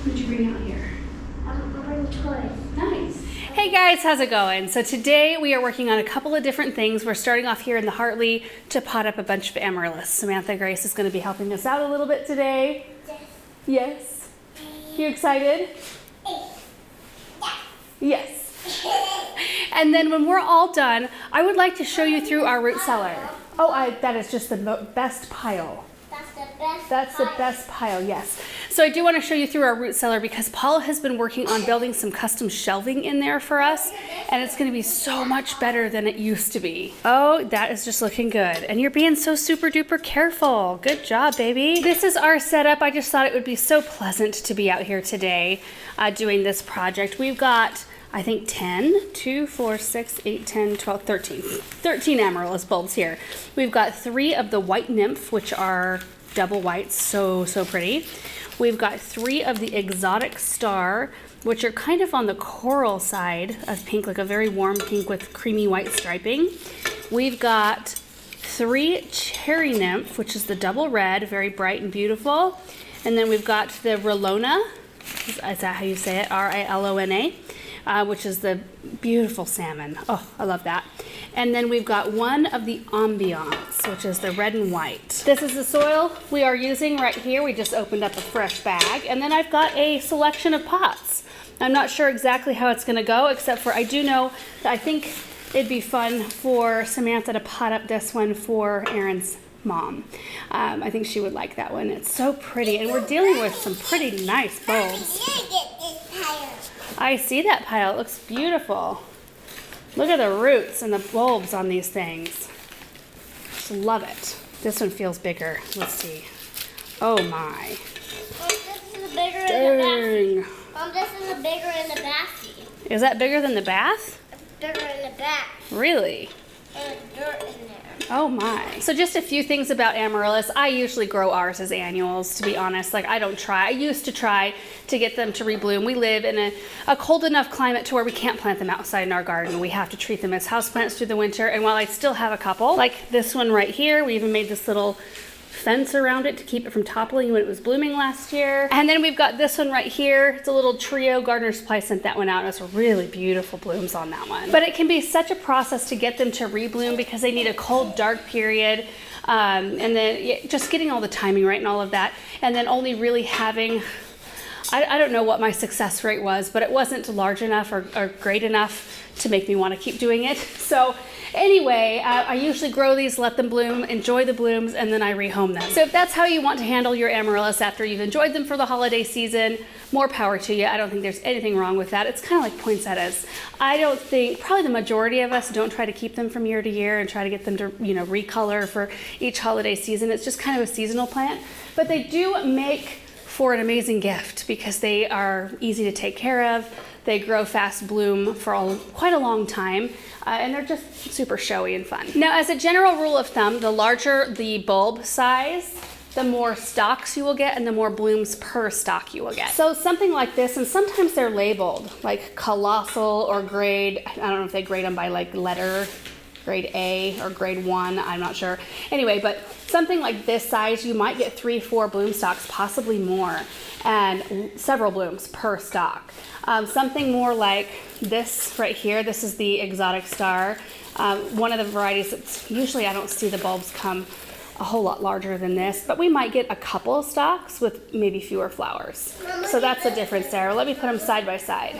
What'd you bring out here? I'm bringing toys. Nice. Hey guys, how's it going? So today we are working on a couple of different things. We're starting off here in the Hartley to pot up a bunch of Amaryllis. Samantha Grace is going to be helping us out a little bit today. Yes. Yes? You excited? Yes. And then when we're all done, I would like to show you through our root cellar. Oh, that is just the best pile. That's the best pile, yes. So I do want to show you through our root cellar because Paula has been working on building some custom shelving in there for us, and it's going to be so much better than it used to be. Oh, that is just looking good. And you're being so super duper careful. Good job, baby. This is our setup. I just thought it would be so pleasant to be out here today doing this project. We've got, I think 10, 2, 4, 6, 8, 10, 12, 13. 13 Amaryllis bulbs here. We've got 3 of the white nymph, which are double white, so pretty. We've got 3 of the exotic star, which are kind of on the coral side of pink, like a very warm pink with creamy white striping. We've got 3 cherry nymph, which is the double red, very bright and beautiful. And then we've got the Rilona, is that how you say it? R-I-L-O-N-A. Which is the beautiful salmon. Oh, I love that. And then we've got 1 of the ambiance, which is the red and white. This is the soil we are using right here. We just opened up a fresh bag. And then I've got a selection of pots. I'm not sure exactly how it's gonna go, except for I do know that I think it'd be fun for Samantha to pot up this one for Aaron's mom. I think she would like that one. It's so pretty, and we're dealing with some pretty nice bulbs. I see that pile. It looks beautiful. Look at the roots and the bulbs on these things. Just love it. This one feels bigger. Let's see. Oh my. This is bigger Dang. in the bath. This is bigger in the bath. Is that bigger than the bath? Bigger in the bath. Really? And dirt in there. Oh my. So just a few things about Amaryllis. I usually grow ours as annuals, to be honest. Like I don't try. I used to try to get them to rebloom. We live in a cold enough climate to where we can't plant them outside in our garden. We have to treat them as houseplants through the winter. And while I still have a couple, like this one right here, we even made this little fence around it to keep it from toppling when it was blooming last year. And then we've got this one right here. It's a little trio. Gardener Supply sent that one out. It's really beautiful blooms on that one. But it can be such a process to get them to rebloom because they need a cold, dark period. And then just getting all the timing right and all of that. And then only really having, I don't know what my success rate was, but it wasn't large enough or great enough to make me want to keep doing it. So anyway, I usually grow these, let them bloom, enjoy the blooms, and then I rehome them. So if that's how you want to handle your Amaryllis after you've enjoyed them for the holiday season, more power to you. I don't think there's anything wrong with that. It's kind of like poinsettias. I don't think, probably the majority of us don't try to keep them from year to year and try to get them to, recolor for each holiday season. It's just kind of a seasonal plant. But they do make for an amazing gift because they are easy to take care of. They grow fast, bloom for quite a long time, and they're just super showy and fun. Now, as a general rule of thumb, the larger the bulb size, the more stalks you will get and the more blooms per stalk you will get. So something like this, and sometimes they're labeled like colossal or grade, I don't know if they grade them by like letter, grade A or grade 1, I'm not sure. Anyway, but something like this size, you might get 3, 4 bloom stalks, possibly more, and several blooms per stalk. Something more like this right here, this is the exotic star. One of the varieties that's usually I don't see the bulbs come a whole lot larger than this, but we might get a couple of stalks with maybe fewer flowers. So that's the difference there. Let me put them side by side.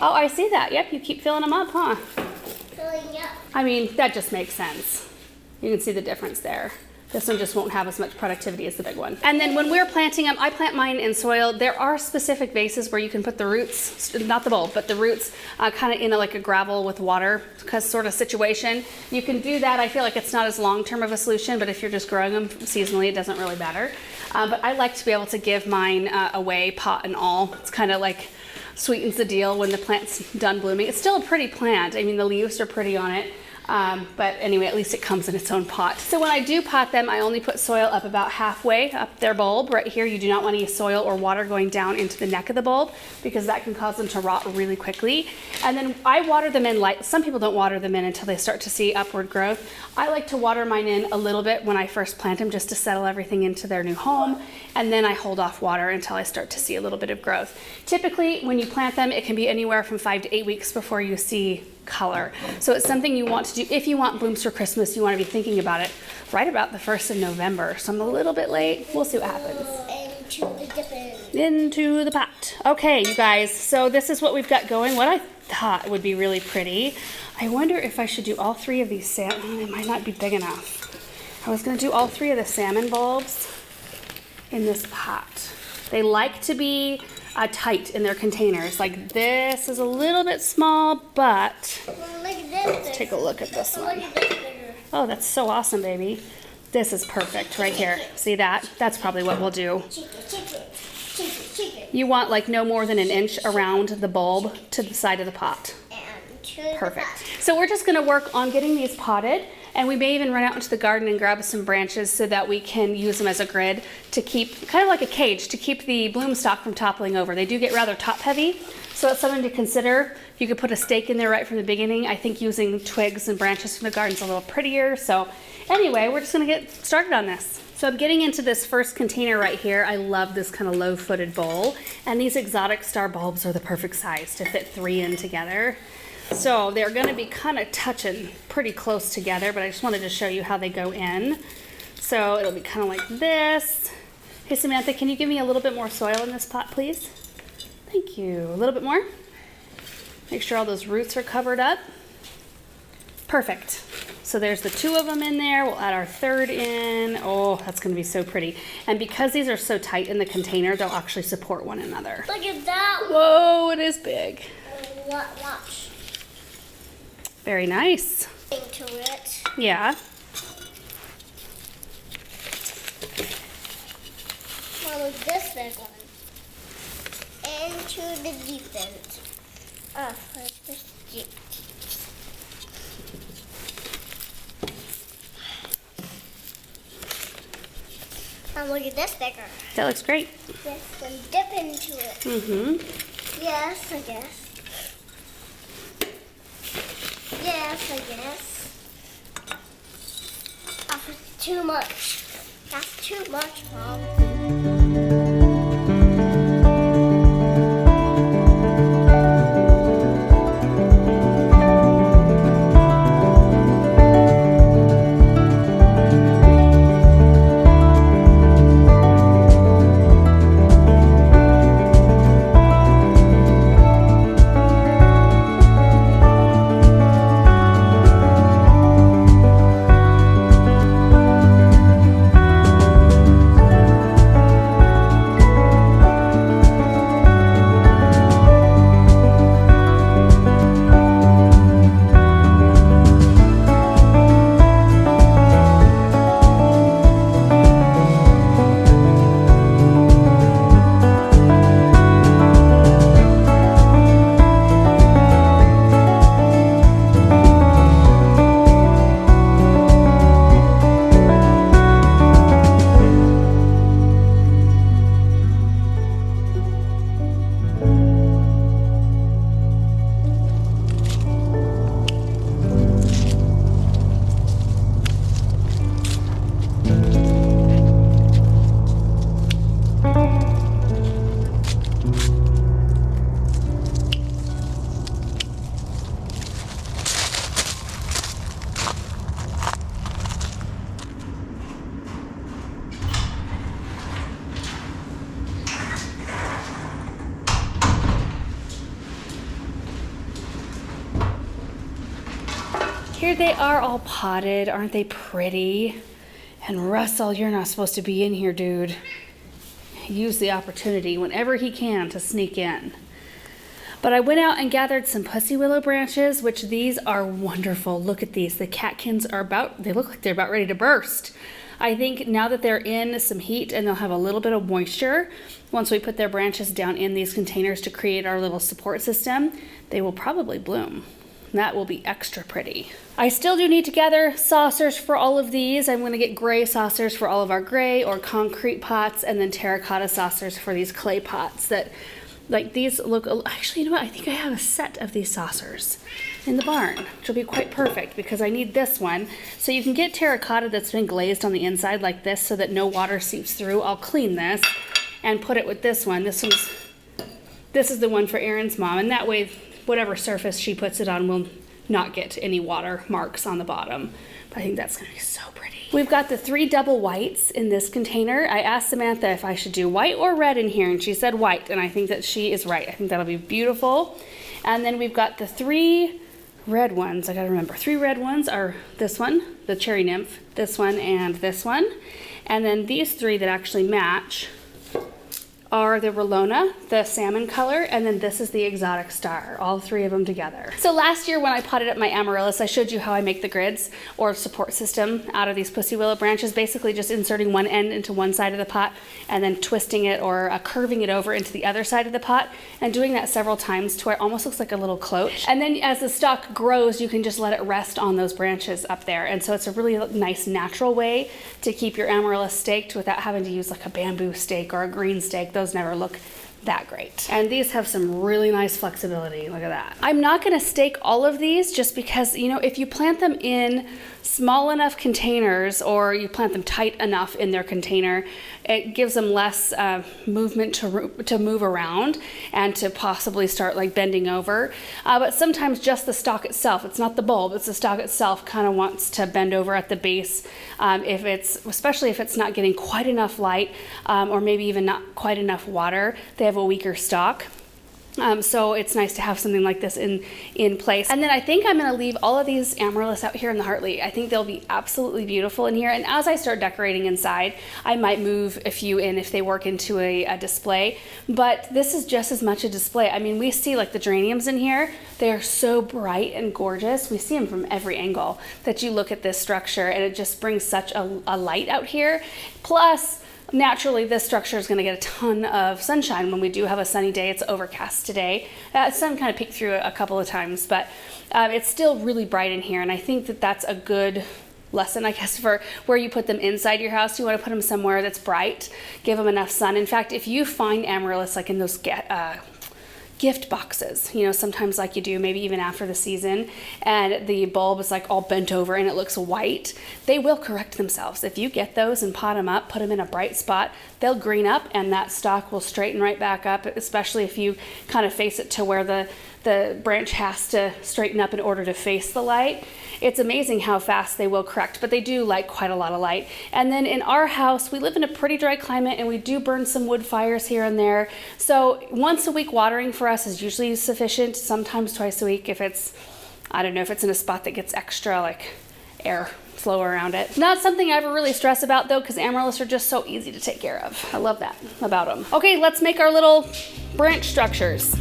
Oh, I see that. Yep, you keep filling them up, huh? Filling up. I mean, that just makes sense. You can see the difference there. This one just won't have as much productivity as the big one. And then when we're planting them, I plant mine in soil. There are specific vases where you can put the roots, not the bulb, but the roots kind of in like a gravel with water sort of situation. You can do that. I feel like it's not as long-term of a solution, but if you're just growing them seasonally, it doesn't really matter. But I like to be able to give mine away, pot and all. It's kind of like sweetens the deal when the plant's done blooming. It's still a pretty plant. I mean, the leaves are pretty on it. But anyway, at least it comes in its own pot. So when I do pot them, I only put soil up about halfway up their bulb. Right here, you do not want any soil or water going down into the neck of the bulb because that can cause them to rot really quickly. And then I water them in light. Some people don't water them in until they start to see upward growth. I like to water mine in a little bit when I first plant them just to settle everything into their new home. And then I hold off water until I start to see a little bit of growth. Typically, when you plant them, it can be anywhere from 5 to 8 weeks before you see color. So it's something you want to do. If you want blooms for Christmas, you want to be thinking about it right about the 1st of November. So I'm a little bit late. We'll see what happens. Into the pot. Okay, you guys, so this is what we've got going. What I thought would be really pretty. I wonder if I should do all 3 of these salmon. It might not be big enough. I was going to do all 3 of the salmon bulbs in this pot. They like to be tight in their containers. Like this is a little bit small, but let's take a look at this one. Oh, that's so awesome, baby. This is perfect right here. See that? That's probably what we'll do. You want like no more than an inch around the bulb to the side of the pot. Perfect. So we're just going to work on getting these potted, and we may even run out into the garden and grab some branches so that we can use them as a grid to keep, kind of like a cage, to keep the bloom stalk from toppling over. They do get rather top heavy, so it's something to consider. You could put a stake in there right from the beginning. I think using twigs and branches from the garden is a little prettier. So anyway, we're just going to get started on this. So I'm getting into this first container right here. I love this kind of low-footed bowl, and these exotic star bulbs are the perfect size to fit 3 in together. So they're going to be kind of touching pretty close together, but I just wanted to show you how they go in. So it'll be kind of like this. Hey Samantha, can you give me a little bit more soil in this pot, please? Thank you. A little bit more. Make sure all those roots are covered up. Perfect. So there's the 2 of them in there. We'll add our 3rd in. Oh, that's going to be so pretty. And because these are so tight in the container, they'll actually support one another. Look at that. Whoa, it is big. Watch. Very nice. Into it. Yeah. Well, look this big one. Into the deep end. Oh, where's this deep? And look at this bigger. That looks great. Yes, and dip into it. Mm-hmm. Yes, I guess. Yes, I guess. Oh, it's too much. That's too much, Mom. Here they are all potted. Aren't they pretty? And Russell, you're not supposed to be in here, dude. Use the opportunity whenever he can to sneak in. But I went out and gathered some pussy willow branches, which these are wonderful. Look at these. The catkins are they look like they're about ready to burst. I think now that they're in some heat and they'll have a little bit of moisture, once we put their branches down in these containers to create our little support system, they will probably bloom. That will be extra pretty. I still do need to gather saucers for all of these. I'm gonna get gray saucers for all of our gray or concrete pots, and then terracotta saucers for these clay pots that, like, these look, actually, you know what? I think I have a set of these saucers in the barn, which will be quite perfect because I need this one. So you can get terracotta that's been glazed on the inside like this so that no water seeps through. I'll clean this and put it with this one. This is the one for Erin's mom, and that way whatever surface she puts it on will not get any water marks on the bottom. But I think that's gonna be so pretty. We've got the 3 double whites in this container. I asked Samantha if I should do white or red in here, and she said white, and I think that she is right. I think that'll be beautiful. And then we've got the 3 red ones. I gotta remember, 3 red ones are this one, the cherry nymph, this one, and this one. And then these 3 that actually match are the Rolona, the salmon color, and then this is the exotic star, all 3 of them together. So last year when I potted up my Amaryllis, I showed you how I make the grids or support system out of these pussy willow branches, basically just inserting one end into one side of the pot and then twisting it or curving it over into the other side of the pot, and doing that several times to where it almost looks like a little cloche. And then as the stalk grows, you can just let it rest on those branches up there. And so it's a really nice natural way to keep your Amaryllis staked without having to use like a bamboo stake or a green stake. Those never look that great. And these have some really nice flexibility. Look at that. I'm not gonna stake all of these just because, you know, if you plant them in small enough containers or you plant them tight enough in their container, it gives them less movement to move around and to possibly start like bending over. But sometimes just the stalk itself, it's not the bulb, it's the stalk itself, kind of wants to bend over at the base. Especially if it's not getting quite enough light or maybe even not quite enough water, they have a weaker stalk. So it's nice to have something like this in place. And then I think I'm gonna leave all of these Amaryllis out here in the Hartley. I think they'll be absolutely beautiful in here. And as I start decorating inside, I might move a few in if they work into a display. But this is just as much a display. I mean, we see like the geraniums in here. They are so bright and gorgeous. We see them from every angle that you look at this structure, and it just brings such a light out here. Plus, naturally, this structure is going to get a ton of sunshine when we do have a sunny day. It's overcast today. Sun kind of peeked through a couple of times, but it's still really bright in here. And I think that that's a good lesson, I guess, for where you put them inside your house. You want to put them somewhere that's bright, give them enough sun. In fact, if you find Amaryllis like in those gift boxes, you know, sometimes like you do, maybe even after the season, and the bulb is like all bent over and it looks white, they will correct themselves. If you get those and pot them up, put them in a bright spot, they'll green up and that stalk will straighten right back up, especially if you kind of face it to where the branch has to straighten up in order to face the light. It's amazing how fast they will correct, but they do like quite a lot of light. And then in our house, we live in a pretty dry climate and we do burn some wood fires here and there. So once a week watering for us is usually sufficient, sometimes twice a week if it's, I don't know, if it's in a spot that gets extra like air flow around it. Not something I ever really stress about though, because Amaryllis are just so easy to take care of. I love that about them. Okay, let's make our little branch structures.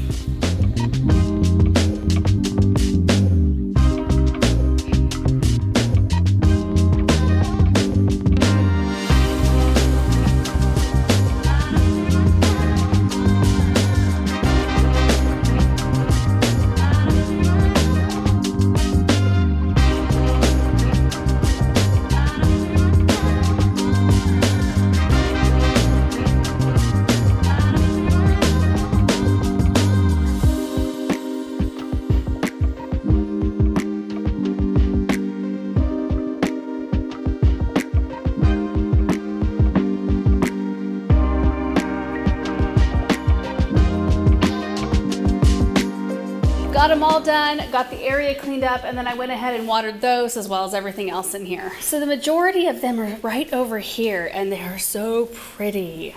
Got them all done, got the area cleaned up, and then I went ahead and watered those as well as everything else in here. So the majority of them are right over here, and they are so pretty.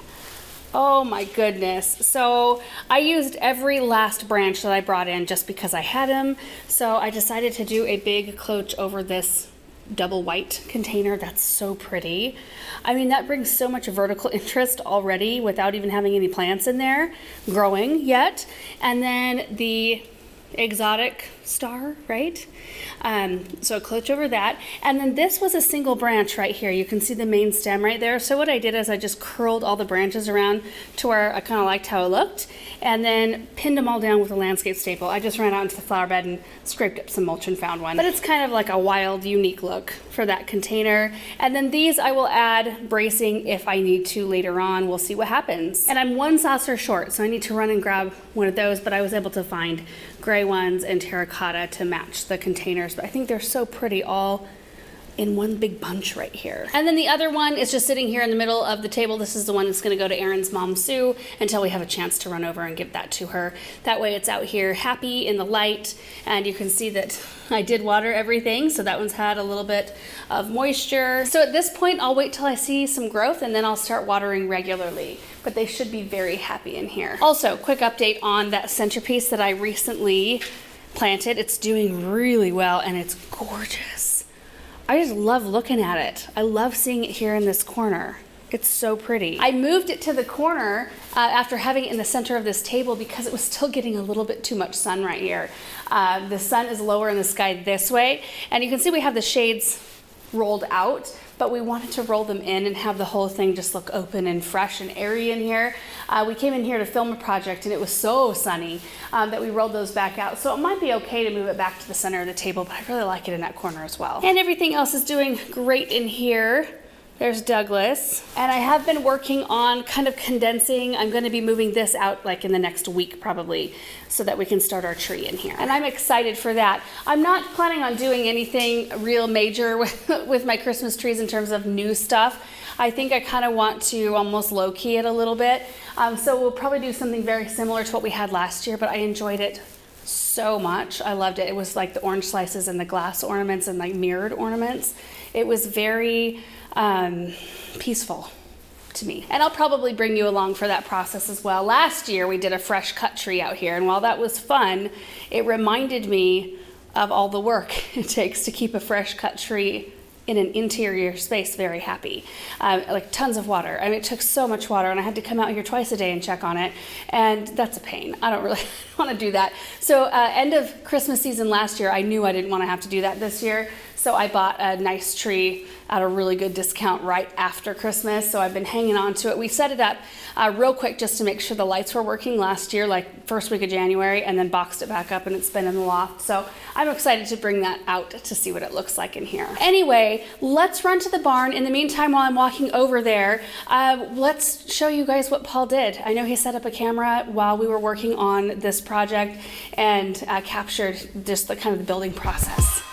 Oh my goodness. So I used every last branch that I brought in just because I had them. So I decided to do a big cloche over this double white container. That's so pretty. I mean, that brings so much vertical interest already without even having any plants in there growing yet. And then the exotic star, right? So a cloche over that. And then this was a single branch right here. You can see the main stem right there. So what I did is I just curled all the branches around to where I kind of liked how it looked. and then pinned them all down with a landscape staple. I just ran out into the flower bed and scraped up some mulch and found one. But it's kind of like a wild, unique look for that container. And then these I will add bracing if I need to later on. We'll see what happens. And I'm one saucer short, so I need to run and grab one of those, but I was able to find gray ones and terracotta to match the containers. But I think they're so pretty all in one big bunch right here. And then the other one is just sitting here in the middle of the table. This is the one that's gonna go to Erin's mom, Sue, until we have a chance to run over and give that to her. That way it's out here happy in the light, and you can see that I did water everything, so that one's had a little bit of moisture. So at this point, I'll wait till I see some growth and then I'll start watering regularly, but they should be very happy in here. Also, quick update on that centerpiece that I recently planted. It's doing really well and it's gorgeous. I just love looking at it. I love seeing it here in this corner. It's so pretty. I moved it to the corner after having it in the center of this table because it was still getting a little bit too much sun right here. The sun is lower in the sky this way, and you can see we have the shades rolled out, but we wanted to roll them in and have the whole thing just look open and fresh and airy in here. We came in here to film a project and it was so sunny that we rolled those back out. So it might be okay to move it back to the center of the table, but I really like it in that corner as well. And everything else is doing great in here. There's Douglas. And I have been working on kind of condensing. I'm gonna be moving this out like in the next week probably so that we can start our tree in here. And I'm excited for that. I'm not planning on doing anything real major with my Christmas trees in terms of new stuff. I think I kind of want to almost low-key it a little bit. So we'll probably do something very similar to what we had last year, but I enjoyed it so much. I loved it. It was like the orange slices and the glass ornaments and like mirrored ornaments. It was very peaceful to me. And I'll probably bring you along for that process as well. Last year we did a fresh cut tree out here, and while that was fun, it reminded me of all the work it takes to keep a fresh cut tree in an interior space very happy. Like tons of water. I mean, it took so much water, and I had to come out here twice a day and check on it, and that's a pain. I don't really want to do that. So end of Christmas season last year, I knew I didn't want to have to do that this year, so I bought a nice tree at a really good discount right after Christmas, so I've been hanging on to it. We set it up real quick just to make sure the lights were working last year, like first week of January, and then boxed it back up, and it's been in the loft. So I'm excited to bring that out to see what it looks like in here. Anyway, let's run to the barn. In the meantime, while I'm walking over there, let's show you guys what Paul did. I know he set up a camera while we were working on this project and captured just the kind of the building process.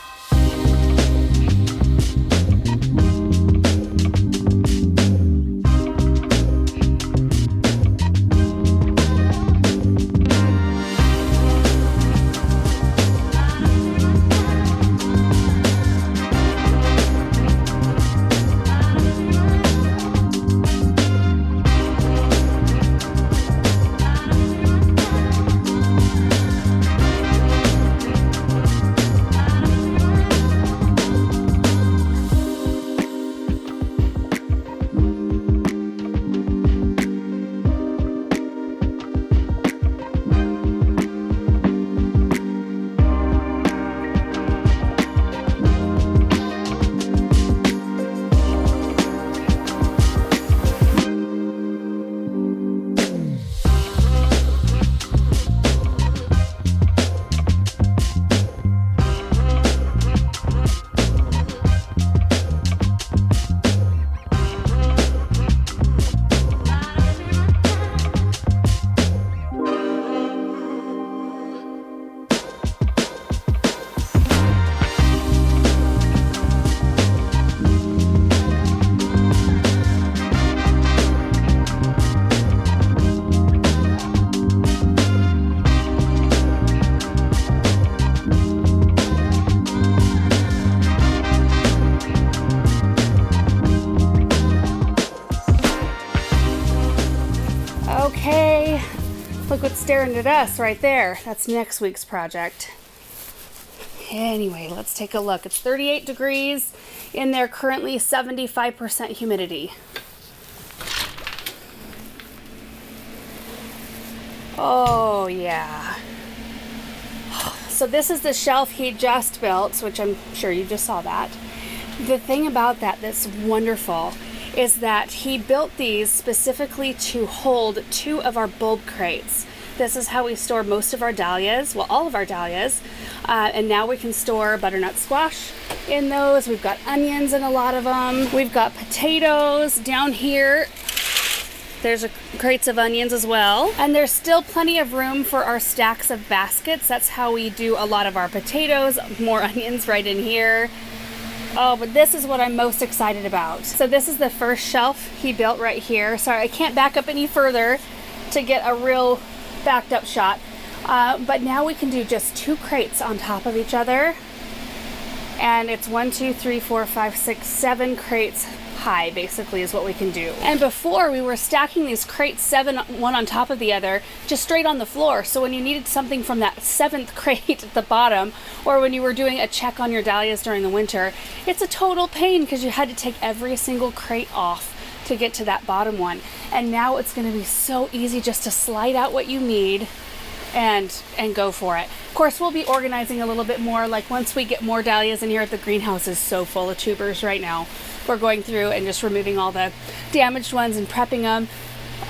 Okay, look what's staring at us right there. That's next week's project. Anyway, let's take a look. It's 38 degrees in there currently, 75% humidity. Oh yeah. So this is the shelf he just built, which I'm sure you just saw that. The thing about that that's wonderful is that he built these specifically to hold 2 of our bulb crates. This is how we store most of our dahlias, well, all of our dahlias. And now we can store butternut squash in those. We've got onions in a lot of them. We've got potatoes down here. There's crates of onions as well. And there's still plenty of room for our stacks of baskets. That's how we do a lot of our potatoes. More onions right in here. Oh, but this is what I'm most excited about. So this is the first shelf he built right here. Sorry, I can't back up any further to get a real backed up shot. But now we can do just 2 crates on top of each other. And it's 1, 2, 3, 4, 5, 6, 7 crates high, basically, is what we can do. And before, we were stacking these crates 7, one on top of the other, just straight on the floor. So when you needed something from that 7th crate at the bottom, or when you were doing a check on your dahlias during the winter, it's a total pain because you had to take every single crate off to get to that bottom one. And now it's going to be so easy just to slide out what you need and go for it. Of course, we'll be organizing a little bit more. Like once we get more dahlias in here, the greenhouse is so full of tubers right now. We're going through and just removing all the damaged ones and prepping them.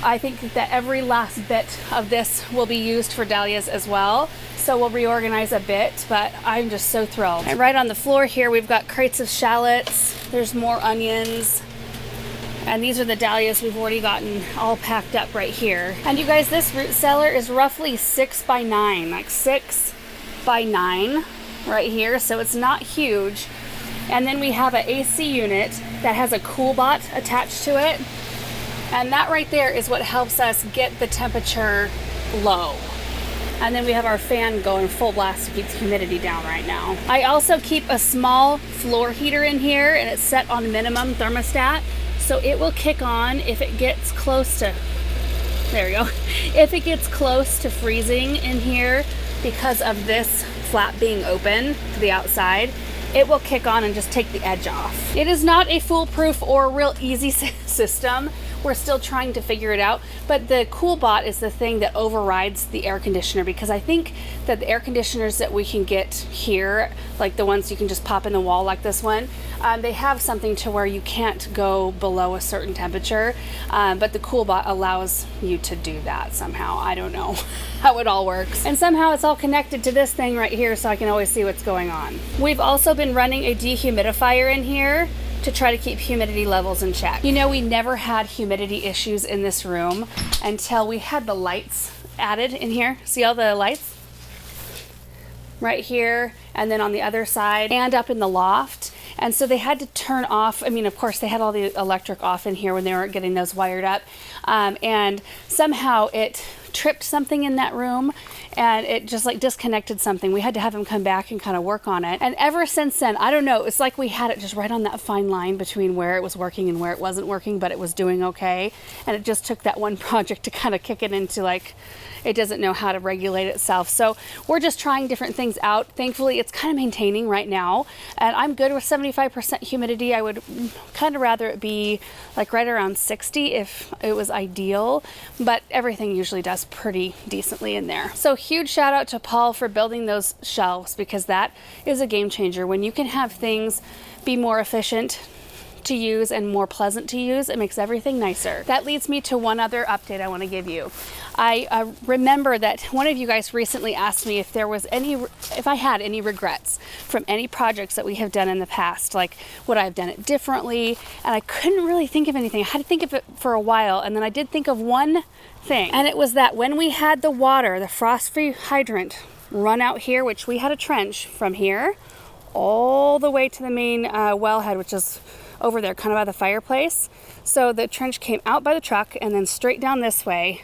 I think that every last bit of this will be used for dahlias as well. So we'll reorganize a bit, but I'm just so thrilled. And right on the floor here, we've got crates of shallots. There's more onions. And these are the dahlias we've already gotten all packed up right here. And you guys, this root cellar is roughly 6 by 9, like 6 by 9 right here. So it's not huge. And then we have an AC unit that has a cool bot attached to it. And that right there is what helps us get the temperature low. And then we have our fan going full blast to keep the humidity down right now. I also keep a small floor heater in here, and it's set on minimum thermostat. So it will kick on if it gets close to, there we go. If it gets close to freezing in here because of this flap being open to the outside, it will kick on and just take the edge off. It is not a foolproof or real easy system. We're still trying to figure it out, but the CoolBot is the thing that overrides the air conditioner, because I think that the air conditioners that we can get here, like the ones you can just pop in the wall like this one, they have something to where you can't go below a certain temperature, but the CoolBot allows you to do that somehow. I don't know how it all works. And somehow it's all connected to this thing right here, so I can always see what's going on. We've also been running a dehumidifier in here to try to keep humidity levels in check. You know, we never had humidity issues in this room until we had the lights added in here. See all the lights? Right here, and then on the other side, and up in the loft. And so they had to turn off, I mean, of course, they had all the electric off in here when they weren't getting those wired up. And somehow it tripped something in that room, and it just like disconnected something. We had to have them come back and kind of work on it. And ever since then, I don't know, it's like we had it just right on that fine line between where it was working and where it wasn't working, but it was doing okay. And it just took that one project to kind of kick it into like, it doesn't know how to regulate itself. So we're just trying different things out. Thankfully, it's kind of maintaining right now. And I'm good with 75% humidity. I would kind of rather it be like right around 60 if it was ideal, but everything usually does pretty decently in there. So huge shout out to Paul for building those shelves, because that is a game changer. When you can have things be more efficient to use and more pleasant to use, it makes everything nicer. That leads me to one other update I want to give you. I remember that one of you guys recently asked me if I had any regrets from any projects that we have done in the past, like would I have done it differently? And I couldn't really think of anything. I had to think of it for a while, and then I did think of one thing, and it was that when we had the water, the frost-free hydrant run out here, which we had a trench from here all the way to the main wellhead, which is over there kind of by the fireplace. So the trench came out by the truck and then straight down this way.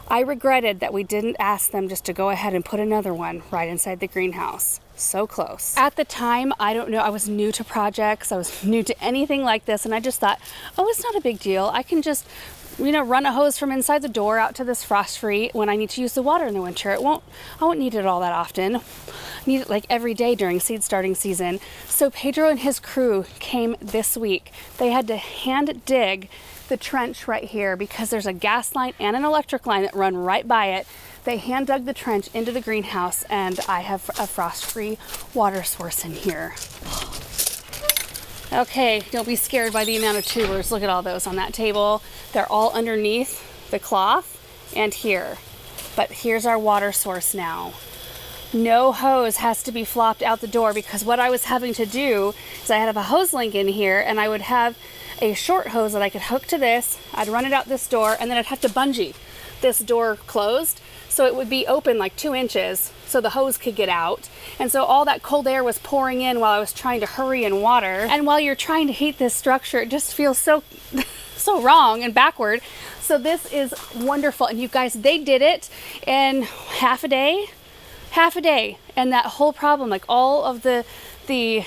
I regretted that we didn't ask them just to go ahead and put another one right inside the greenhouse. So close. At the time, I don't know, I was new to projects, I was new to anything like this, and I just thought, oh, it's not a big deal. I can just, you know, run a hose from inside the door out to this frost-free when I need to use the water in the winter. I won't need it all that often. I need it like every day during seed starting season. So Pedro and his crew came this week. They had to hand dig the trench right here because there's a gas line and an electric line that run right by it. They hand dug the trench into the greenhouse, and I have a frost-free water source in here. Okay, don't be scared by the amount of tubers. Look at all those on that table. They're all underneath the cloth and here. But here's our water source now. No hose has to be flopped out the door, because what I was having to do is I had a hose link in here, and I would have a short hose that I could hook to this. I'd run it out this door, and then I'd have to bungee this door closed so it would be open like 2 inches so the hose could get out. And so all that cold air was pouring in while I was trying to hurry and water. And while you're trying to heat this structure, it just feels so so wrong and backward. So this is wonderful. And you guys, they did it in half a day. And that whole problem, like all of the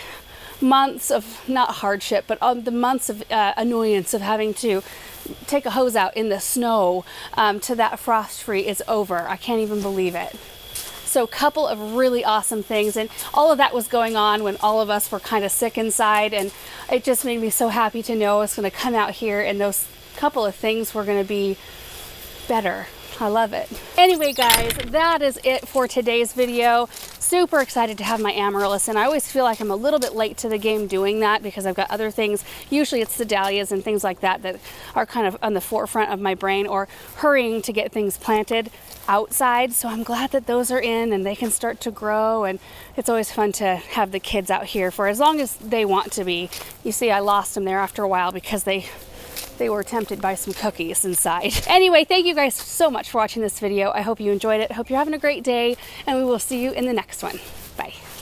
months of, not hardship, but all the months of annoyance of having to take a hose out in the snow to that frost free is over. I can't even believe it. So a couple of really awesome things, and all of that was going on when all of us were kind of sick inside, and it just made me so happy to know it's going to come out here and those couple of things were going to be better. I love it. Anyway, guys, that is it for today's video. Super excited to have my Amaryllis, and I always feel like I'm a little bit late to the game doing that because I've got other things. Usually it's the dahlias and things like that that are kind of on the forefront of my brain, or hurrying to get things planted outside. So I'm glad that those are in and they can start to grow, and it's always fun to have the kids out here for as long as they want to be. You see, I lost them there after a while because they were tempted by some cookies inside. Anyway, thank you guys so much for watching this video. I hope you enjoyed it. I hope you're having a great day, and we will see you in the next one. Bye.